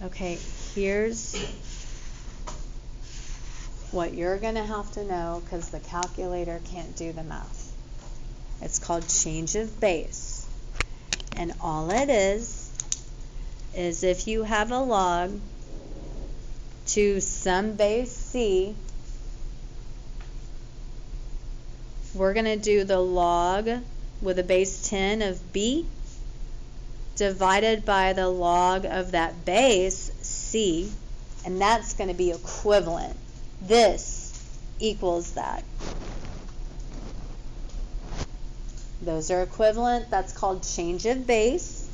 Okay, here's what you're going to have to know because the calculator can't do the math. It's called change of base. And all it is if you have a log to some base c, we're going to do the log with a base 10 of b divided by the log of that base c, and that's going to be equivalent. This equals that. Those are equivalent. That's called change of base.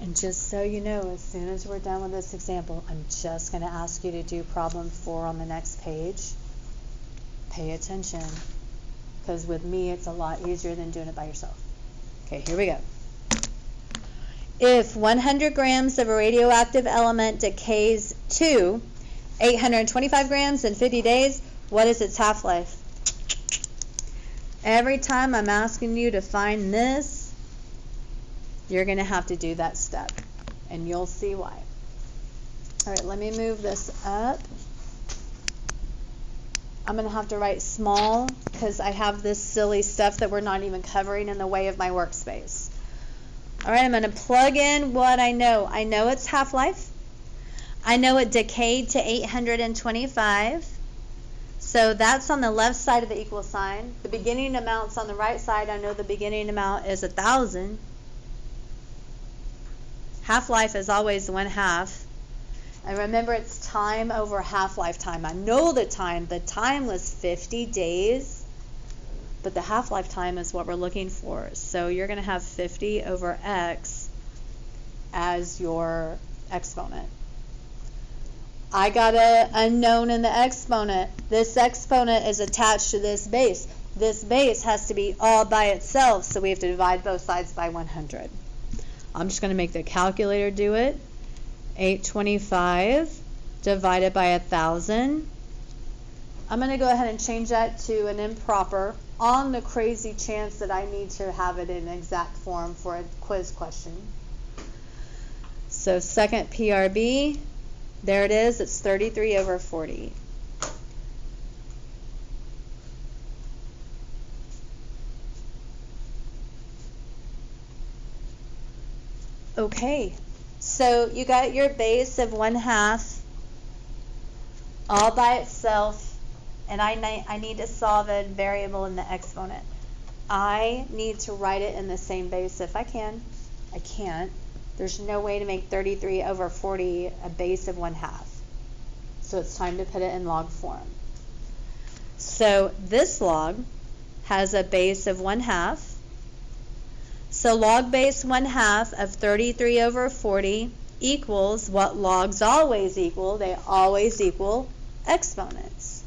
And just so you know, as soon as we're done with this example, I'm just going to ask you to do problem 4 on the next page. Pay attention, because with me it's a lot easier than doing it by yourself. Okay, here we go. If 100 grams of a radioactive element decays to 825 grams in 50 days, what is its half-life? Every time I'm asking you to find this, you're going to have to do that step, and you'll see why. All right, let me move this up. I'm going to have to write small because I have this silly stuff that we're not even covering in the way of my workspace. All right, I'm going to plug in what I know. I know its half-life. I know it decayed to 825. So that's on the left side of the equal sign. The beginning amount's on the right side. I know the beginning amount is 1,000. Half-life is always 1/2. And remember, it's time over half-life time. I know the time. The time was 50 days. But the half-life time is what we're looking for. So you're going to have 50 over x as your exponent. I got an unknown in the exponent. This exponent is attached to this base. This base has to be all by itself, so we have to divide both sides by 100. I'm just going to make the calculator do it. 825 divided by 1,000. I'm going to go ahead and change that to an improper on the crazy chance that I need to have it in exact form for a quiz question. So second PRB, there it is. It's 33 over 40. Okay, so you got your base of 1/2 all by itself. And I need to solve a variable in the exponent. I need to write it in the same base if I can. I can't. There's no way to make 33 over 40 a base of 1/2. So it's time to put it in log form. So this log has a base of 1/2. So log base 1/2 of 33 over 40 equals what logs always equal. They always equal exponents.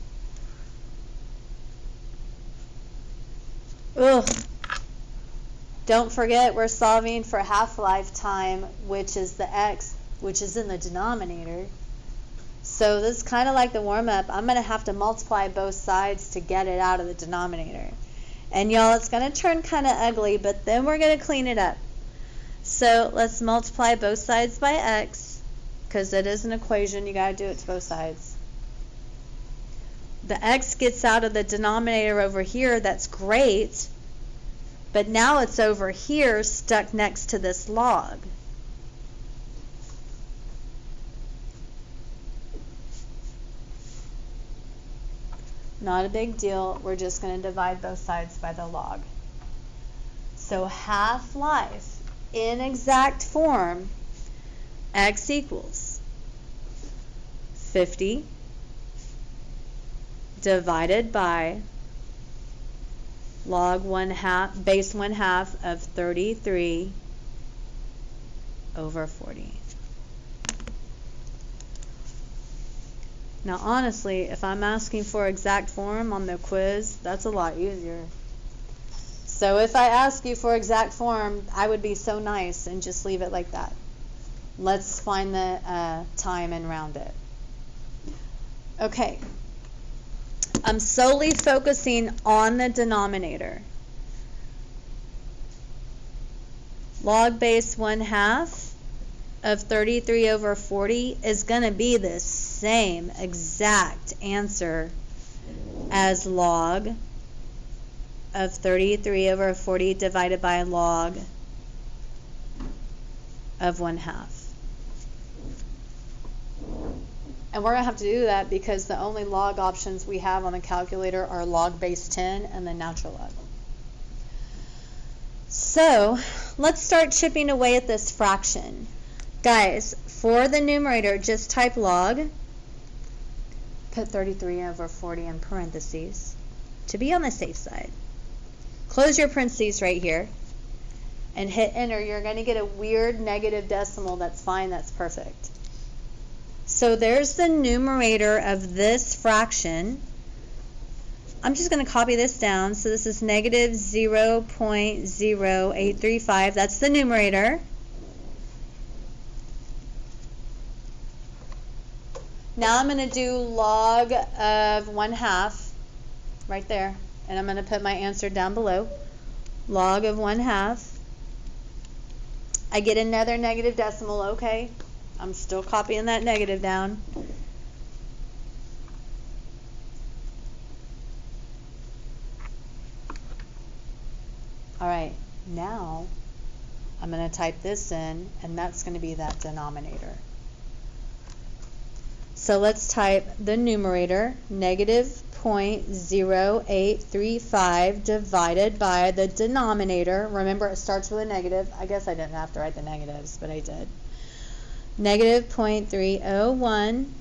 Ugh. Don't forget we're solving for half-life time, which is the x, which is in the denominator. So this is kind of like the warm-up. I'm going to have to multiply both sides to get it out of the denominator. And y'all, it's going to turn kind of ugly, but then we're going to clean it up. So let's multiply both sides by x, because it is an equation. You got to do it to both sides. The x gets out of the denominator over here. That's great. But now it's over here stuck next to this log. Not a big deal. We're just going to divide both sides by the log. So half-life in exact form, x equals 50 divided by log 1/2, base 1/2 of 33 over 40. Now honestly, if I'm asking for exact form on the quiz, that's a lot easier. So if I ask you for exact form, I would be so nice and just leave it like that. Let's find the time and round it. Okay. I'm solely focusing on the denominator. Log base 1/2 of 33 over 40 is going to be the same exact answer as log of 33 over 40 divided by log of 1/2. And we're going to have to do that because the only log options we have on the calculator are log base 10 and the natural log. So let's start chipping away at this fraction. Guys, for the numerator, just type log, put 33 over 40 in parentheses to be on the safe side. Close your parentheses right here and hit enter. You're going to get a weird negative decimal. That's fine, that's perfect. So there's the numerator of this fraction. I'm just going to copy this down. So this is negative 0.0835. That's the numerator. Now I'm going to do log of 1/2 right there. And I'm going to put my answer down below. Log of 1/2. I get another negative decimal, okay. I'm still copying that negative down. All right, now I'm going to type this in, and that's going to be that denominator. So let's type the numerator, negative 0.0835 divided by the denominator. Remember, it starts with a negative. I guess I didn't have to write the negatives, but I did. Negative 0.301.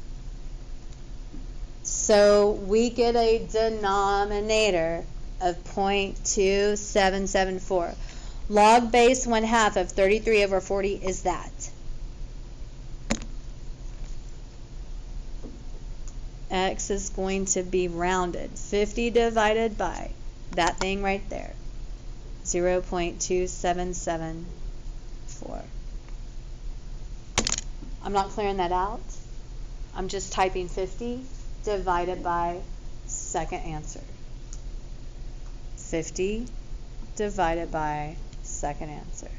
So we get a denominator of 0.2774. Log base 1/2 of 33 over 40 is that. X is going to be rounded. 50 divided by that thing right there. 0.2774. I'm not clearing that out. I'm just typing 50 divided by second answer. 50 divided by second answer.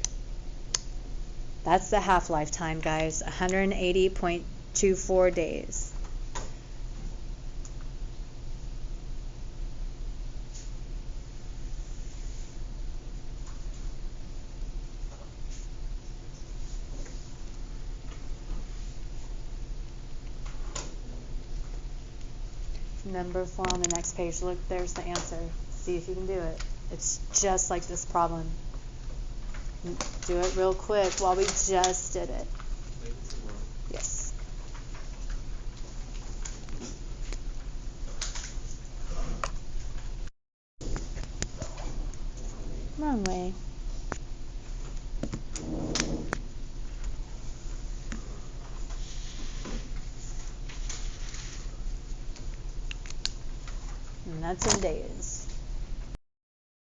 That's the half-life time, guys. 180.24 days. Number 4 on the next page. Look, there's the answer. See if you can do it. It's just like this problem. Do it real quick while we just did it. Yes. Wrong way. And that's in days.